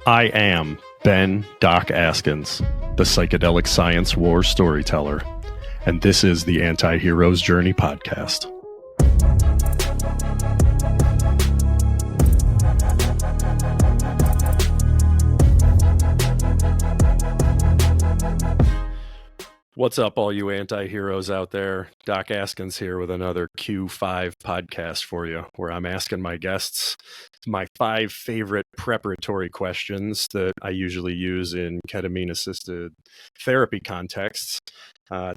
I am Doc Askins, the Psychedelic Science War storyteller, and this is the Anti-Hero's Journey podcast. What's up, all you anti-heroes out there? Doc Askins here with another Q5 podcast for you, where I'm asking my guests my 5 favorite preparatory questions that I usually use in ketamine-assisted therapy contexts.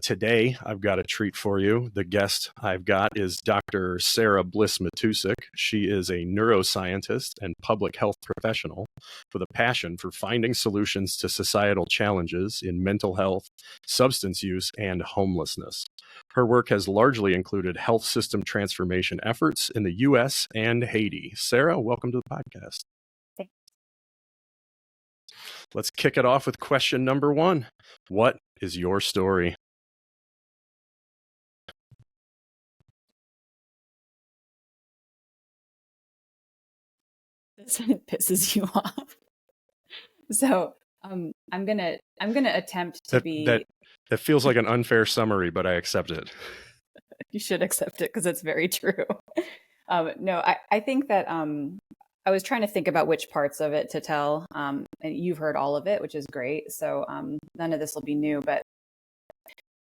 Today, I've got a treat for you. The guest I've got is Dr. Sarah Bliss Matousek. She is a neuroscientist and public health professional with a passion for finding solutions to societal challenges in mental health, substance use, and homelessness. Her work has largely included health system transformation efforts in the U.S. and Haiti. Sarah, welcome to the podcast. Thanks. Let's kick it off with question number 1. What is your story? This pisses you off. So I'm gonna attempt to be. That feels like an unfair summary, but I accept it. You should accept it because it's very true. No, I think that I was trying to think about which parts of it to tell, and you've heard all of it, which is great. So none of this will be new, but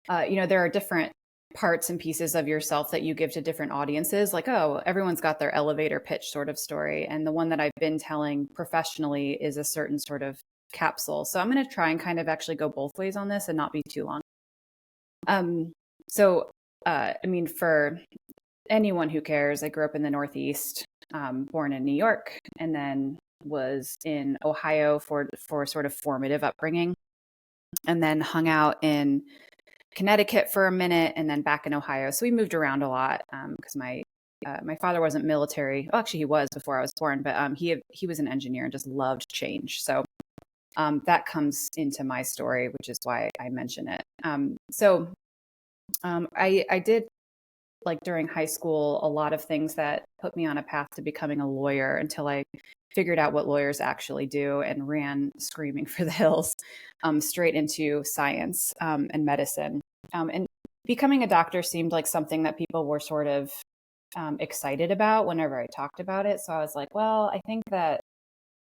there are different parts and pieces of yourself that you give to different audiences. Like, oh, everyone's got their elevator pitch sort of story, and the one that I've been telling professionally is a certain sort of capsule. So I'm going to try and kind of actually go both ways on this and not be too long. For anyone who cares, I grew up in the Northeast, born in New York, and then was in Ohio for sort of formative upbringing, and then hung out in Connecticut for a minute, and then back in Ohio. So we moved around a lot because my father wasn't military. Well, actually, he was before I was born, but he was an engineer and just loved change. So that comes into my story, which is why I mention it. I did, like, during high school, a lot of things that put me on a path to becoming a lawyer until I figured out what lawyers actually do and ran screaming for the hills straight into science and medicine. And becoming a doctor seemed like something that people were sort of excited about whenever I talked about it. So I was like, well, I think that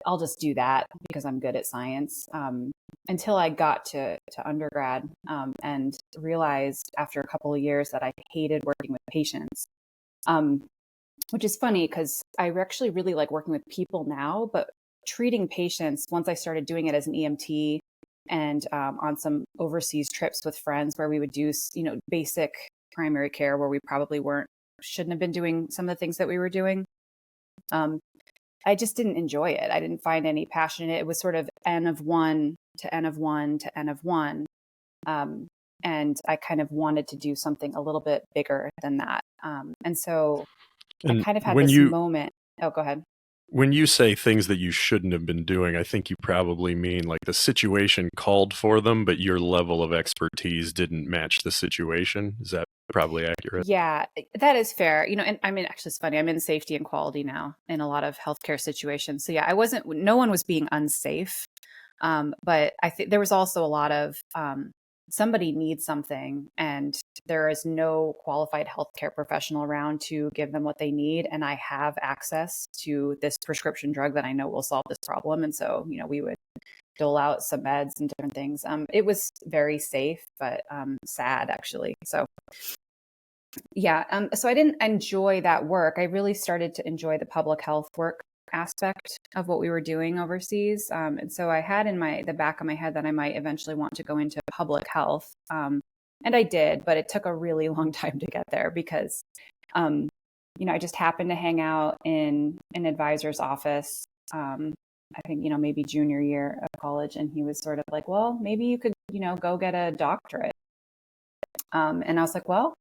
I'll just do that because I'm good at science. Until I got to undergrad and realized after a couple of years that I hated working with patients, which is funny because I actually really like working with people now, but treating patients, once I started doing it as an EMT and on some overseas trips with friends where we would do, basic primary care where we probably shouldn't have been doing some of the things that we were doing. I just didn't enjoy it. I didn't find any passion in it. It was sort of N of 1 to N of 1 to N of 1. And I kind of wanted to do something a little bit bigger than that. And so I kind of had this moment. Oh, go ahead. When you say things that you shouldn't have been doing, I think you probably mean like the situation called for them, but your level of expertise didn't match the situation. Is that probably accurate? Yeah, that is fair. And I mean, actually, it's funny. I'm in safety and quality now in a lot of healthcare situations. So yeah, no one was being unsafe. But I think there was also a lot of somebody needs something and there is no qualified healthcare professional around to give them what they need. And I have access to this prescription drug that I know will solve this problem. And so, we would dole out some meds and different things. It was very safe, but sad actually. So yeah. So I didn't enjoy that work. I really started to enjoy the public health work aspect of what we were doing overseas. And so I had in the back of my head that I might eventually want to go into public health. And I did, but it took a really long time to get there because, I just happened to hang out in an advisor's office. I think, maybe junior year of college. And he was sort of like, well, maybe you could, go get a doctorate. And I was like, well,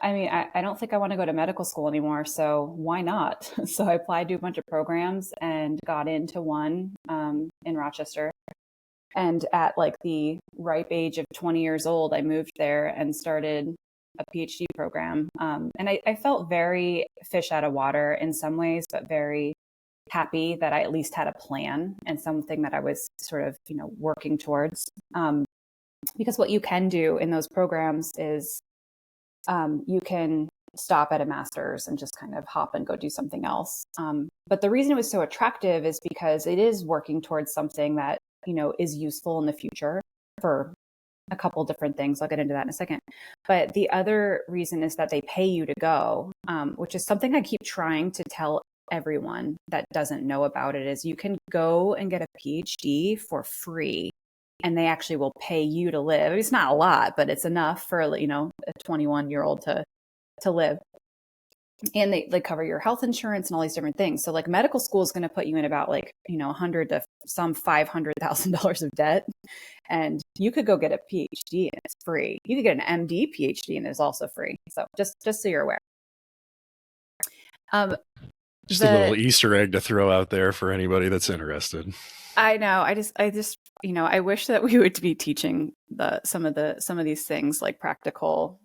I mean, I don't think I want to go to medical school anymore, so why not? So I applied to a bunch of programs and got into one in Rochester. And at like the ripe age of 20 years old, I moved there and started a PhD program. And I felt very fish out of water in some ways, but very happy that I at least had a plan and something that I was sort of, working towards. Because what you can do in those programs is you can stop at a master's and just kind of hop and go do something else. But the reason it was so attractive is because it is working towards something that, is useful in the future for a couple different things. I'll get into that in a second. But the other reason is that they pay you to go, which is something I keep trying to tell everyone that doesn't know about it, is you can go and get a PhD for free. And they actually will pay you to live. It's not a lot, but it's enough for, a 21-year-old to live. And they cover your health insurance and all these different things. So like medical school is going to put you in about $100 to some $500,000 of debt. And you could go get a PhD and it's free. You could get an MD PhD and it's also free. So just so you're aware. Just a little Easter egg to throw out there for anybody that's interested. I know. I just, I wish that we would be teaching some of these things, like practical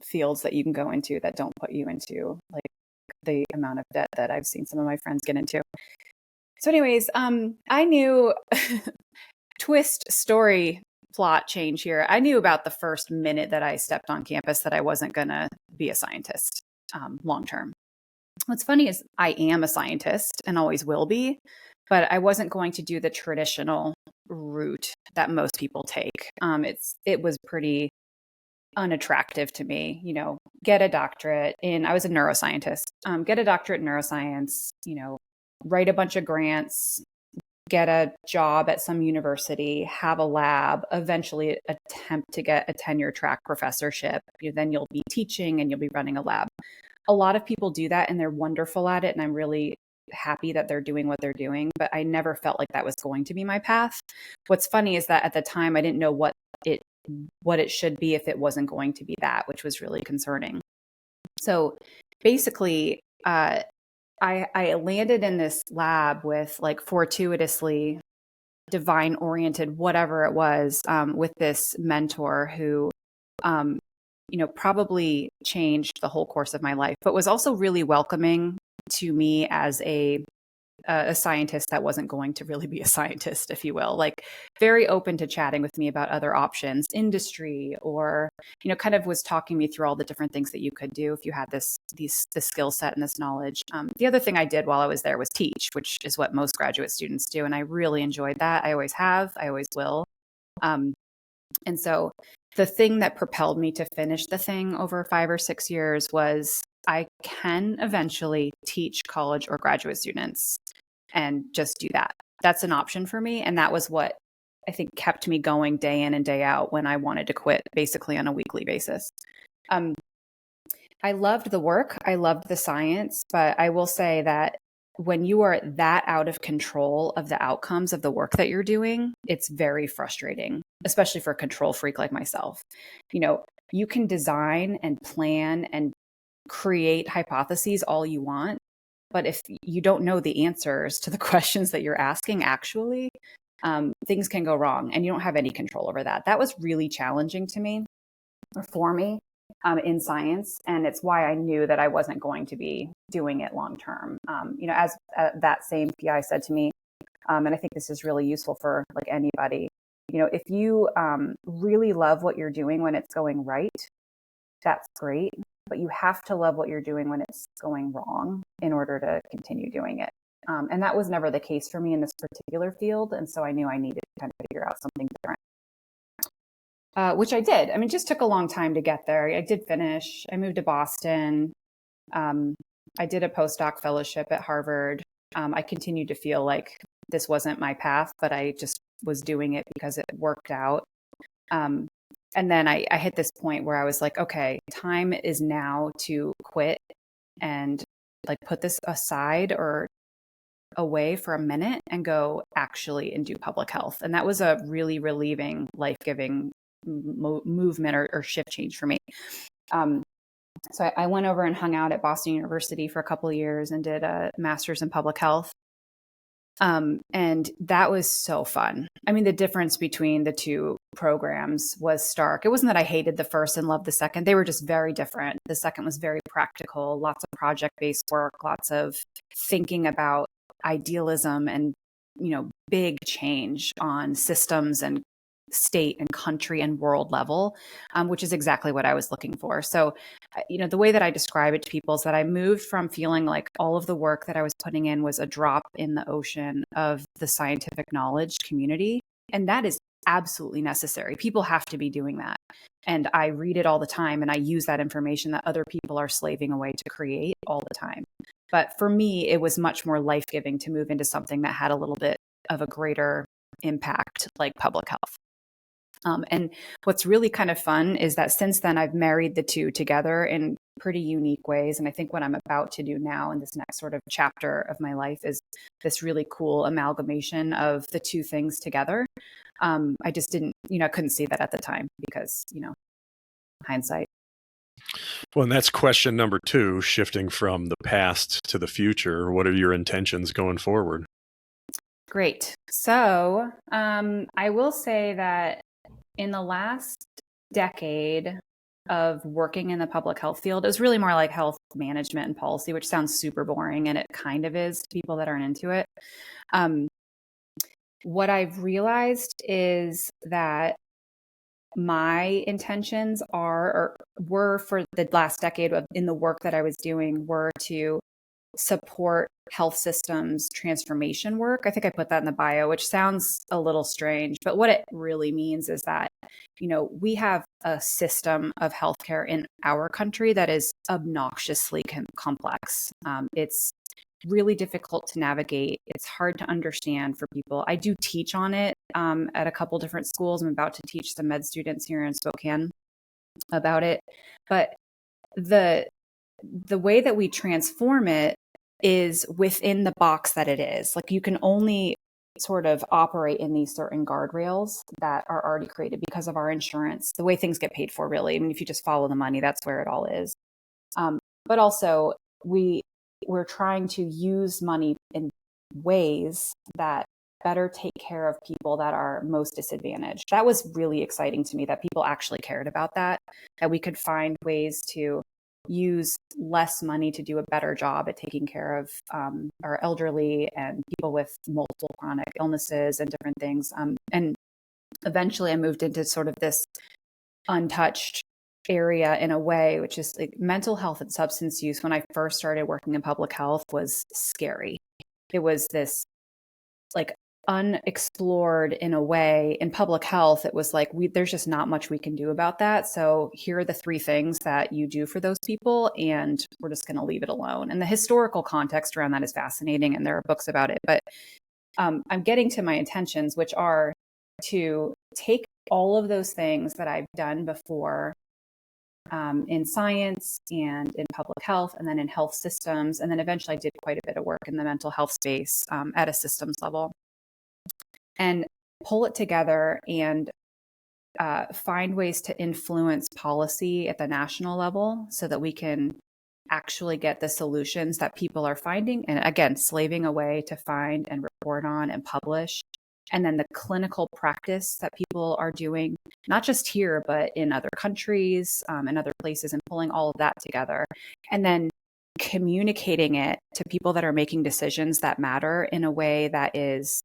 fields that you can go into that don't put you into like the amount of debt that I've seen some of my friends get into. So anyways, I knew twist story plot change here. I knew about the first minute that I stepped on campus that I wasn't going to be a scientist long term. What's funny is I am a scientist and always will be, but I wasn't going to do the traditional route that most people take. It was pretty unattractive to me, get a doctorate I was a neuroscientist, get a doctorate in neuroscience, write a bunch of grants, get a job at some university, have a lab, eventually attempt to get a tenure track professorship. Then you'll be teaching and you'll be running a lab. A lot of people do that and they're wonderful at it. And I'm really happy that they're doing what they're doing, but I never felt like that was going to be my path. What's funny is that at the time I didn't know what it should be if it wasn't going to be that, which was really concerning. So basically, I landed in this lab with like fortuitously divine oriented, whatever it was, with this mentor who, probably changed the whole course of my life, but was also really welcoming to me as a scientist that wasn't going to really be a scientist, if you will, like very open to chatting with me about other options, industry, or, kind of was talking me through all the different things that you could do if you had this skill set and this knowledge. The other thing I did while I was there was teach, which is what most graduate students do. And I really enjoyed that. I always have, I always will. And so the thing that propelled me to finish the thing over 5 or 6 years was I can eventually teach college or graduate students and just do that. That's an option for me. And that was what I think kept me going day in and day out when I wanted to quit basically on a weekly basis. I loved the work. I loved the science, but I will say that when you are that out of control of the outcomes of the work that you're doing, it's very frustrating, especially for a control freak like myself. You can design and plan and create hypotheses all you want, but if you don't know the answers to the questions that you're asking, actually, things can go wrong and you don't have any control over that. That was really challenging to me, or for me, in science. And it's why I knew that I wasn't going to be doing it long term. As that same PI said to me, and I think this is really useful for like anybody, if you really love what you're doing when it's going right, that's great. But you have to love what you're doing when it's going wrong in order to continue doing it. And that was never the case for me in this particular field. And so I knew I needed to kind of figure out something different. Which I did. I mean, it just took a long time to get there. I did finish. I moved to Boston. I did a postdoc fellowship at Harvard. I continued to feel like this wasn't my path, but I just was doing it because it worked out. And then I hit this point where I was like, okay, time is now to quit and like put this aside or away for a minute and go actually and do public health. And that was a really relieving, life-giving movement or shift change for me. So I went over and hung out at Boston University for a couple of years and did a master's in public health. And that was so fun. I mean, the difference between the two programs was stark. It wasn't that I hated the first and loved the second. They were just very different. The second was very practical, lots of project-based work, lots of thinking about idealism and, big change on systems and state and country and world level, which is exactly what I was looking for. So, the way that I describe it to people is that I moved from feeling like all of the work that I was putting in was a drop in the ocean of the scientific knowledge community. And that is absolutely necessary. People have to be doing that. And I read it all the time, and I use that information that other people are slaving away to create all the time. But for me, it was much more life-giving to move into something that had a little bit of a greater impact, like public health. And what's really kind of fun is that since then, I've married the two together in pretty unique ways. And I think what I'm about to do now in this next sort of chapter of my life is this really cool amalgamation of the two things together. I just didn't, couldn't see that at the time because, hindsight. Well, and that's question number 2, shifting from the past to the future. What are your intentions going forward? Great. So I will say that in the last decade of working in the public health field, it was really more like health management and policy, which sounds super boring, and it kind of is to people that aren't into it. What I've realized is that my intentions were for the last decade in the work that I was doing were to support health systems transformation work. I think I put that in the bio, which sounds a little strange, but what it really means is that, we have a system of healthcare in our country that is obnoxiously complex. It's really difficult to navigate. It's hard to understand for people. I do teach on it at a couple different schools. I'm about to teach some med students here in Spokane about it. But the way that we transform it is within the box that it is. Like, you can only sort of operate in these certain guardrails that are already created because of our insurance, the way things get paid for, really. I mean, if you just follow the money, that's where it all is. But also, we're trying to use money in ways that better take care of people that are most disadvantaged. That was really exciting to me, that people actually cared about that we could find ways to use less money to do a better job at taking care of our elderly and people with multiple chronic illnesses and different things. And eventually I moved into sort of this untouched area in a way, which is like mental health and substance use. When I first started working in public health, was scary. It was this like unexplored in a way. In public health, it was like, there's just not much we can do about that. So here are the 3 things that you do for those people, and we're just going to leave it alone. And the historical context around that is fascinating, and there are books about it. But I'm getting to my intentions, which are to take all of those things that I've done before in science and in public health, and then in health systems. And then eventually I did quite a bit of work in the mental health space at a systems level, and pull it together and find ways to influence policy at the national level so that we can actually get the solutions that people are finding, and again, slaving away to find and report on and publish. And then the clinical practice that people are doing, not just here, but in other countries and other places, and pulling all of that together. And then communicating it to people that are making decisions that matter in a way that is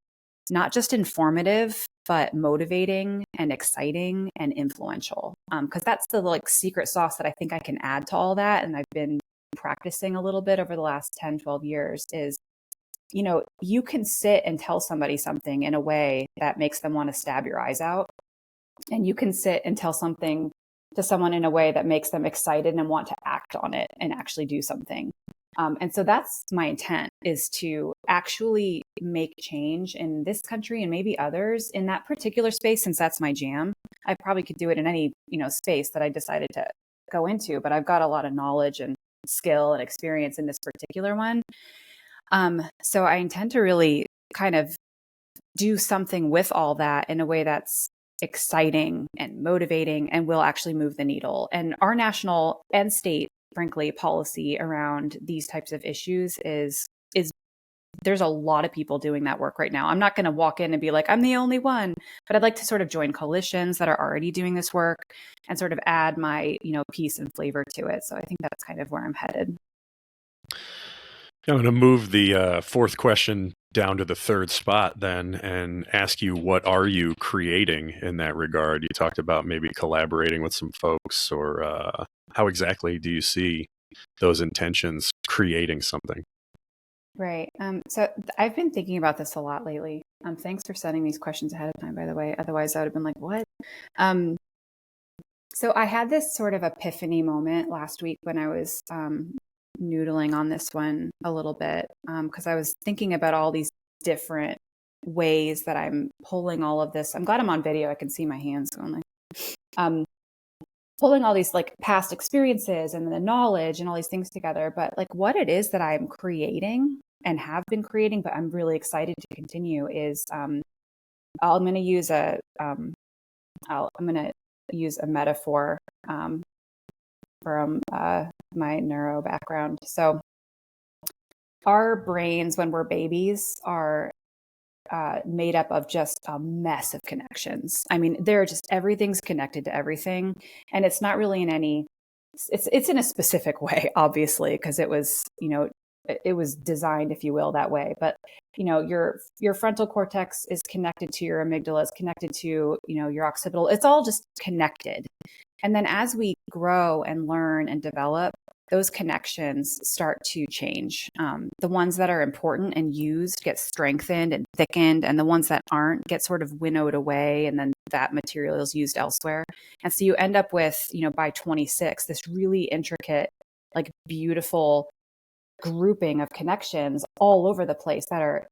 not just informative, but motivating and exciting and influential. Because that's the secret sauce that I think I can add to all that. And I've been practicing a little bit over the last 10, 12 years is, you can sit and tell somebody something in a way that makes them want to stab your eyes out. And you can sit and tell something to someone in a way that makes them excited and want to act on it and actually do something. And so that's my intent, is to actually make change in this country and maybe others in that particular space, since that's my jam. I probably could do it in any, space that I decided to go into, but I've got a lot of knowledge and skill and experience in this particular one. So I intend to really kind of do something with all that in a way that's exciting and motivating and will actually move the needle. And our national and state, frankly, policy around these types of issues is there's a lot of people doing that work right now. I'm not going to walk in and be like, I'm the only one, but I'd like to sort of join coalitions that are already doing this work and sort of add my, piece and flavor to it. So I think that's kind of where I'm headed. I'm going to move the fourth question down to the third spot then and ask you, what are you creating in that regard? You talked about maybe collaborating with some folks, or how exactly do you see those intentions creating something? Right. So I've been thinking about this a lot lately. Thanks for sending these questions ahead of time, by the way. Otherwise, I would have been like, what? So I had this sort of epiphany moment last week when I was noodling on this one a little bit, because I was thinking about all these different ways that I'm pulling all of this. I'm glad I'm on video. I can see my hands going like, pulling all these like past experiences and the knowledge and all these things together. But like what it is that I'm creating and have been creating, but I'm really excited to continue is I'm going to use a metaphor from my neuro background. So our brains, when we're babies, are made up of just a mess of connections. I mean, they're just, everything's connected to everything. And it's not really in any, it's in a specific way, obviously, because it was, it was designed, if you will, that way. But, your frontal cortex is connected to your amygdala, is connected to, your occipital. It's all just connected. And then as we grow and learn and develop, those connections start to change. The ones that are important and used get strengthened and thickened, and the ones that aren't get sort of winnowed away, and then that material is used elsewhere. And so you end up with, by 26, this really intricate, like beautiful grouping of connections all over the place that are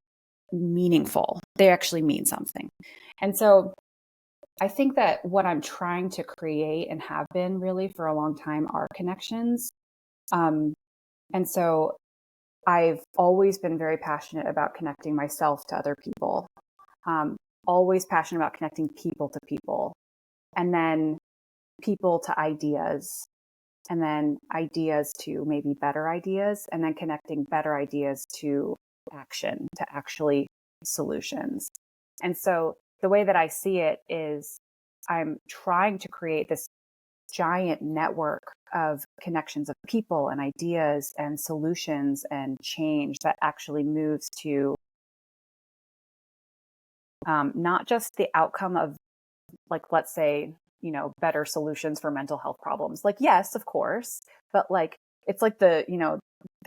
meaningful. They actually mean something. And so I think that what I'm trying to create and have been really for a long time are connections. And so I've always been very passionate about connecting myself to other people, always passionate about connecting people to people, and then people to ideas, and then ideas to maybe better ideas, and then connecting better ideas to action, to actually solutions. And so the way that I see it is I'm trying to create this giant network of connections of people and ideas and solutions and change that actually moves to not just the outcome of, like, let's say, better solutions for mental health problems. Like, yes, of course, but like, it's like the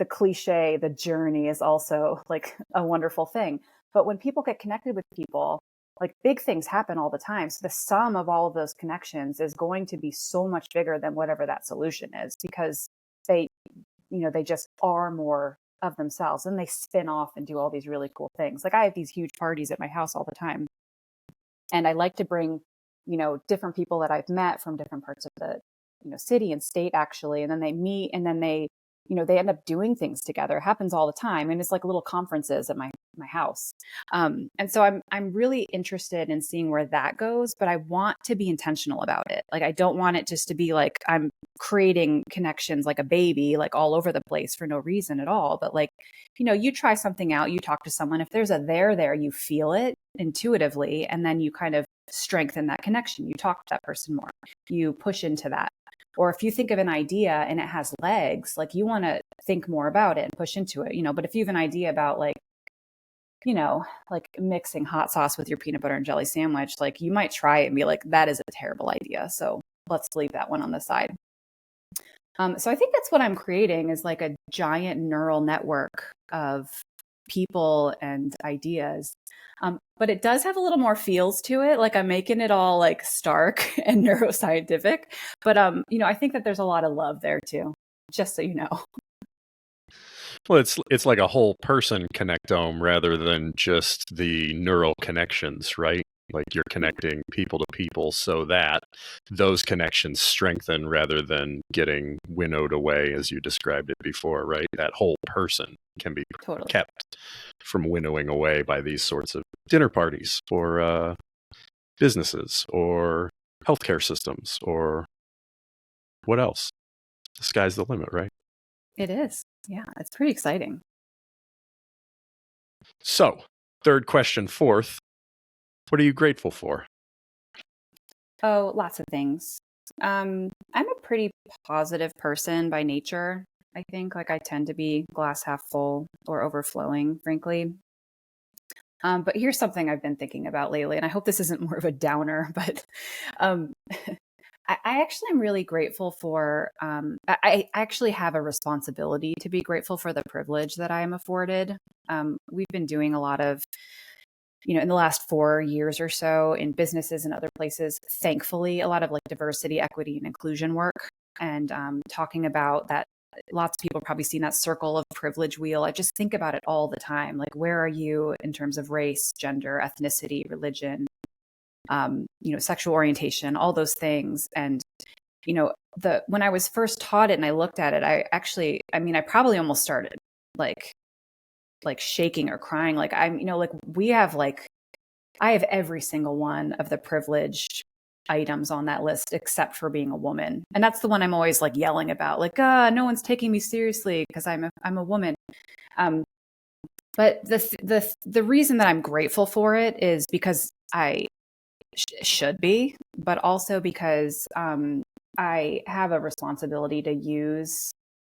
cliche, the journey is also like a wonderful thing. But when people get connected with people, like big things happen all the time. So the sum of all of those connections is going to be so much bigger than whatever that solution is, because they just are more of themselves, and they spin off and do all these really cool things. Like I have these huge parties at my house all the time, and I like to bring, different people that I've met from different parts of the, city and state actually. And then they meet, and then they end up doing things together. It happens all the time. And it's like little conferences at my house. And so I'm really interested in seeing where that goes, but I want to be intentional about it. Like, I don't want it just to be like, I'm creating connections like a baby, like all over the place for no reason at all. But like, you try something out, you talk to someone, if there's a there, you feel it intuitively, and then you kind of strengthen that connection. You talk to that person more, you push into that. Or if you think of an idea and it has legs, like you want to think more about it and push into it, but if you have an idea about like mixing hot sauce with your peanut butter and jelly sandwich, like you might try it and be like, that is a terrible idea. So let's leave that one on the side. So I think that's what I'm creating, is like a giant neural network of people and ideas. But it does have a little more feels to it. Like I'm making it all like stark and neuroscientific, but I think that there's a lot of love there too, just so you know. Well, it's like a whole person connectome rather than just the neural connections, right? Like you're connecting people to people so that those connections strengthen rather than getting winnowed away, as you described it before, right? That whole person can be Totally kept from winnowing away by these sorts of dinner parties or businesses or healthcare systems or what else? The sky's the limit, right? It is. Yeah, it's pretty exciting. So, third question, fourth, what are you grateful for? Oh, lots of things. I'm a pretty positive person by nature. I think like I tend to be glass half full or overflowing, frankly. But here's something I've been thinking about lately, and I hope this isn't more of a downer, but um, I actually am really grateful for, I actually have a responsibility to be grateful for the privilege that I am afforded. We've been doing a lot of, in the last 4 years or so in businesses and other places, thankfully, a lot of like diversity, equity, and inclusion work, and talking about that. Lots of people have probably seen that circle of privilege wheel. I just think about it all the time. Like, where are you in terms of race, gender, ethnicity, religion, sexual orientation, all those things. And, when I was first taught it and I looked at it, I probably almost started like shaking or crying. Like I have every single one of the privileged items on that list except for being a woman. And that's the one I'm always like yelling about, like, no one's taking me seriously because I'm a woman. But the reason that I'm grateful for it is because I should be, but also because I have a responsibility to use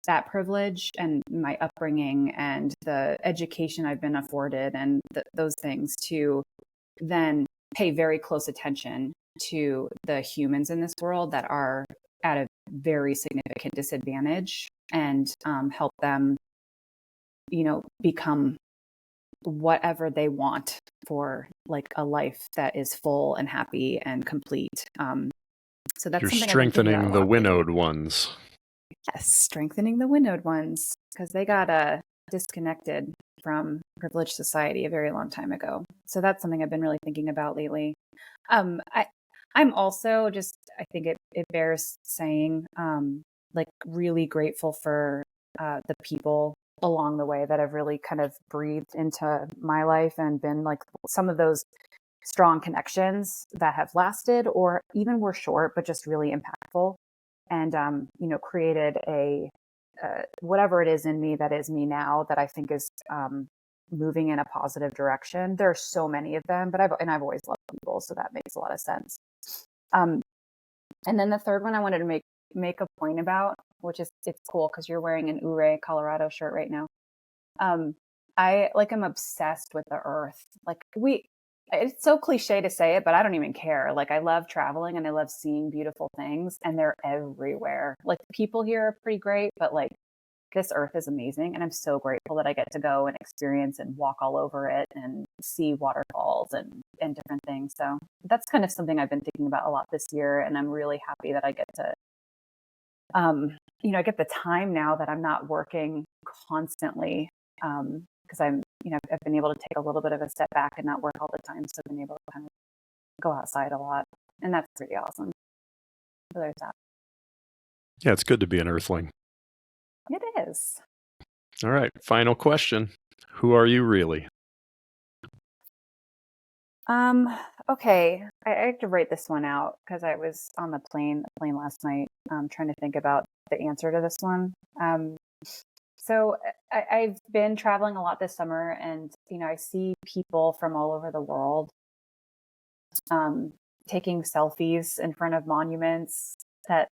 that privilege and my upbringing and the education I've been afforded and those things to then pay very close attention to the humans in this world that are at a very significant disadvantage and help them, become whatever they want for like a life that is full and happy and complete. So that's You're something I've been thinking about strengthening a the lot lately. winnowed ones. Yes, strengthening the winnowed ones because they got disconnected from privileged society a very long time ago. So that's something I've been really thinking about lately. I'm also just, I think it bears saying, like really grateful for the people along the way that have really kind of breathed into my life and been like some of those strong connections that have lasted or even were short, but just really impactful and, created whatever it is in me that is me now that I think is moving in a positive direction. There are so many of them, but I've always loved people. So that makes a lot of sense. And then the third one I wanted to make a point about, which is, it's cool because you're wearing an Ouray, Colorado shirt right now. I am obsessed with the earth. It's so cliche to say it, but I don't even care. Like I love traveling and I love seeing beautiful things and they're everywhere. Like the people here are pretty great, but like this earth is amazing. And I'm so grateful that I get to go and experience and walk all over it and see waterfalls and different things. So that's kind of something I've been thinking about a lot this year. And I'm really happy that I get to, I get the time now that I'm not working constantly. Because I've been able to take a little bit of a step back and not work all the time. So I've been able to kind of go outside a lot. And that's pretty awesome. So there's that. Yeah, it's good to be an earthling. It is. All right, final question. Who are you really? Okay. I have to write this one out because I was on the plane last night, trying to think about the answer to this one. So I've been traveling a lot this summer and, I see people from all over the world, taking selfies in front of monuments that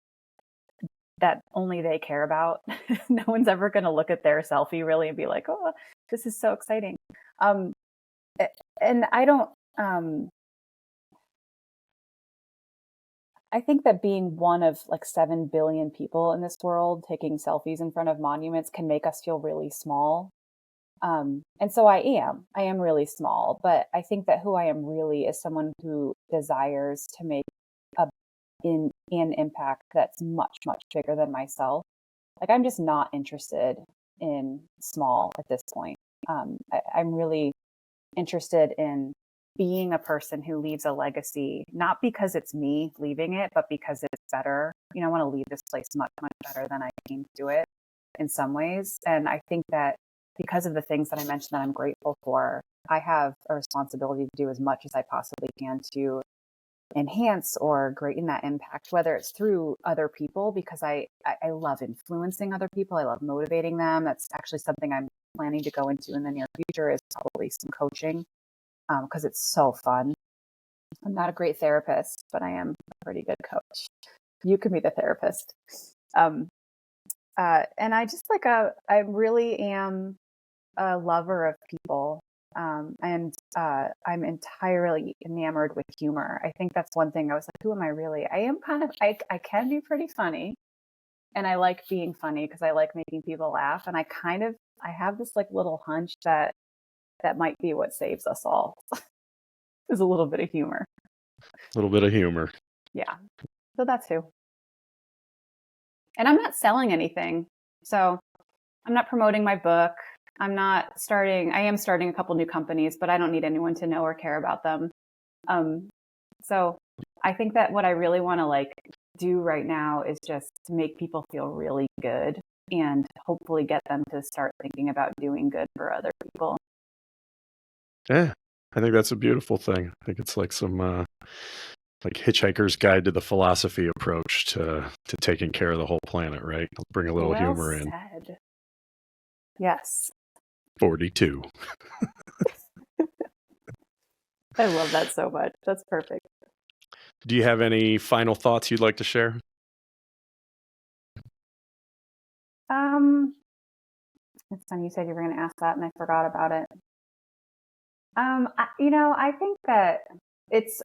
only they care about. No one's ever going to look at their selfie really and be like, oh, this is so exciting. And I don't, I think that being one of like 7 billion people in this world taking selfies in front of monuments can make us feel really small. And so I am really small, but I think that who I am really is someone who desires to make an impact that's much, much bigger than myself. Like I'm just not interested in small at this point. I'm really interested in being a person who leaves a legacy, not because it's me leaving it, but because it's better. I want to leave this place much, much better than I came to it in some ways. And I think that because of the things that I mentioned that I'm grateful for, I have a responsibility to do as much as I possibly can to enhance or greaten that impact, whether it's through other people, because I love influencing other people. I love motivating them. That's actually something I'm planning to go into in the near future is probably some coaching, because it's so fun. I'm not a great therapist, but I am a pretty good coach. You can be the therapist. And I just I really am a lover of people. And I'm entirely enamored with humor. I think that's one thing I was like, who am I really? I am I can be pretty funny, and I like being funny because I like making people laugh. And I have this like little hunch that might be what saves us all. Is a little bit of humor. A little bit of humor. Yeah. So that's who. And I'm not selling anything. So I'm not promoting my book. I am starting a couple new companies, but I don't need anyone to know or care about them. So I think that what I really want to do right now is just to make people feel really good and hopefully get them to start thinking about doing good for other people. Yeah, I think that's a beautiful thing. I think it's like some Hitchhiker's Guide to the Philosophy approach to taking care of the whole planet, right? Bring a little humor in. Said. Yes. 42. I love that so much. That's perfect. Do you have any final thoughts you'd like to share? It's funny you said you were going to ask that and I forgot about it. I think that it's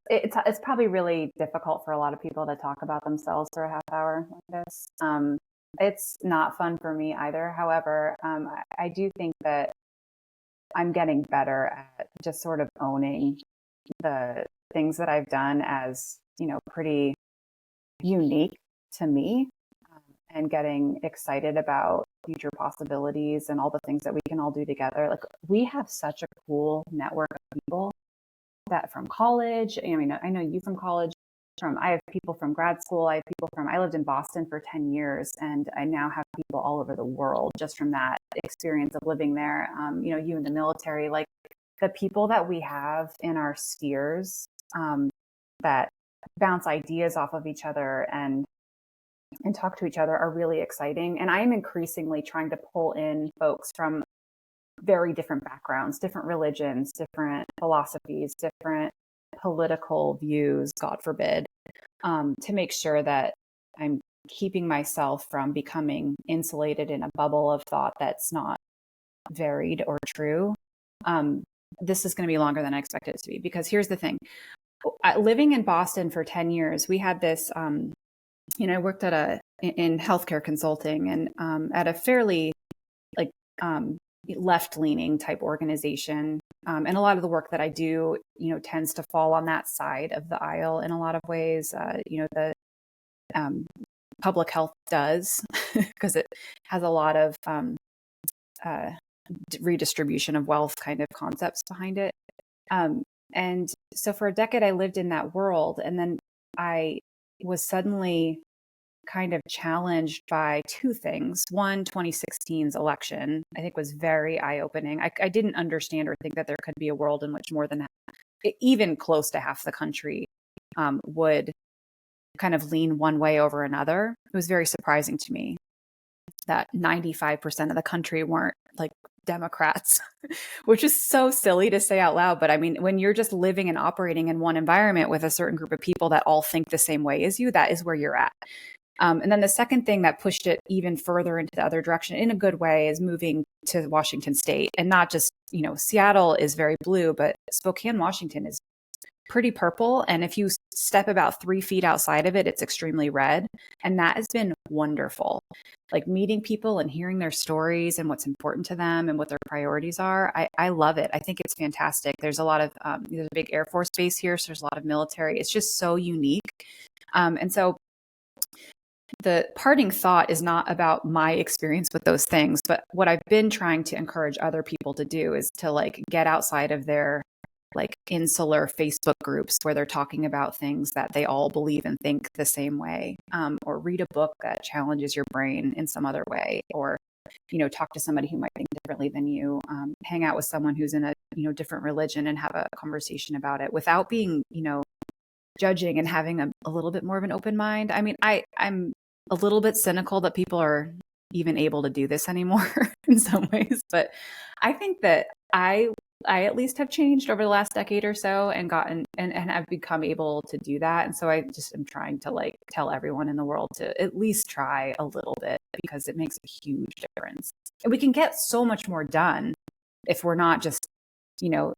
probably really difficult for a lot of people to talk about themselves for a half hour like this. It's not fun for me either. However, I do think that I'm getting better at just sort of owning the things that I've done as, pretty unique to me, and getting excited about future possibilities and all the things that we can all do together. Like, we have such a cool network of people that from college, I know you from college, I have people from grad school, I lived in Boston for 10 years, and I now have people all over the world just from that experience of living there. You in the military, like the people that we have in our spheres, that bounce ideas off of each other and talk to each other are really exciting. And I am increasingly trying to pull in folks from very different backgrounds, different religions, different philosophies, different political views, God forbid, to make sure that I'm keeping myself from becoming insulated in a bubble of thought that's not varied or true. This is going to be longer than I expected it to be, because here's the thing. Living in Boston for 10 years, we had this, I worked in healthcare consulting, and at a fairly left-leaning type organization. And a lot of the work that I do, tends to fall on that side of the aisle in a lot of ways. The public health does, because it has a lot of redistribution of wealth kind of concepts behind it. And so for a decade, I lived in that world. And then I was suddenly kind of challenged by two things. One, 2016's election, I think, was very eye-opening. I didn't understand or think that there could be a world in which more than even close to half the country would kind of lean one way over another. It was very surprising to me that 95% of the country weren't like Democrats, which is so silly to say out loud. But I mean, when you're just living and operating in one environment with a certain group of people that all think the same way as you, that is where you're at. And then the second thing that pushed it even further into the other direction in a good way is moving to Washington State. And not just, Seattle is very blue, but Spokane, Washington is pretty purple. And if you step about 3 feet outside of it, it's extremely red. And that has been wonderful. Like meeting people and hearing their stories and what's important to them and what their priorities are. I love it. I think it's fantastic. There's a lot of, there's a big Air Force base here. So there's a lot of military. It's just so unique. And so the parting thought is not about my experience with those things, but what I've been trying to encourage other people to do is to get outside of their insular Facebook groups where they're talking about things that they all believe and think the same way, or read a book that challenges your brain in some other way, or talk to somebody who might think differently than you, hang out with someone who's in a different religion and have a conversation about it without being judging, and having a little bit more of an open mind. I mean, I'm a little bit cynical that people are even able to do this anymore in some ways. But I think that I at least have changed over the last decade or so and gotten and I've become able to do that. And so I just am trying to like tell everyone in the world to at least try a little bit, because it makes a huge difference. And we can get so much more done if we're not just,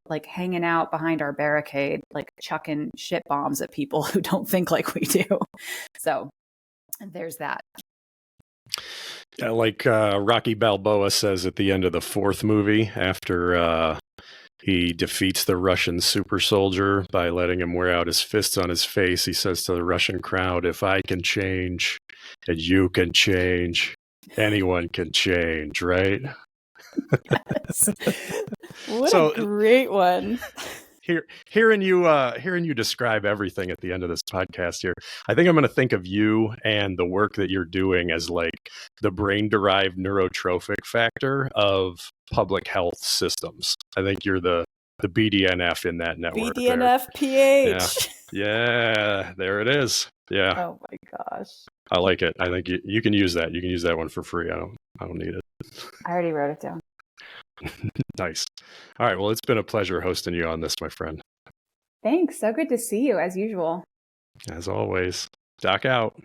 like hanging out behind our barricade, like chucking shit bombs at people who don't think like we do. So there's that. Yeah, like Rocky Balboa says at the end of the fourth movie, after he defeats the Russian super soldier by letting him wear out his fists on his face, he says to the Russian crowd, "If I can change and you can change, anyone can change," right? Yes. What a great one. Hearing you describe everything at the end of this podcast here, I think I'm going to think of you and the work that you're doing as like the brain-derived neurotrophic factor of public health systems. I think you're the BDNF in that network. BDNF PH. Yeah, there it is. Yeah. Oh my gosh. I like it. I think you can use that. You can use that one for free. I don't need it. I already wrote it down. Nice. All right. Well, it's been a pleasure hosting you on this, my friend. Thanks. So good to see you as usual. As always. Doc out.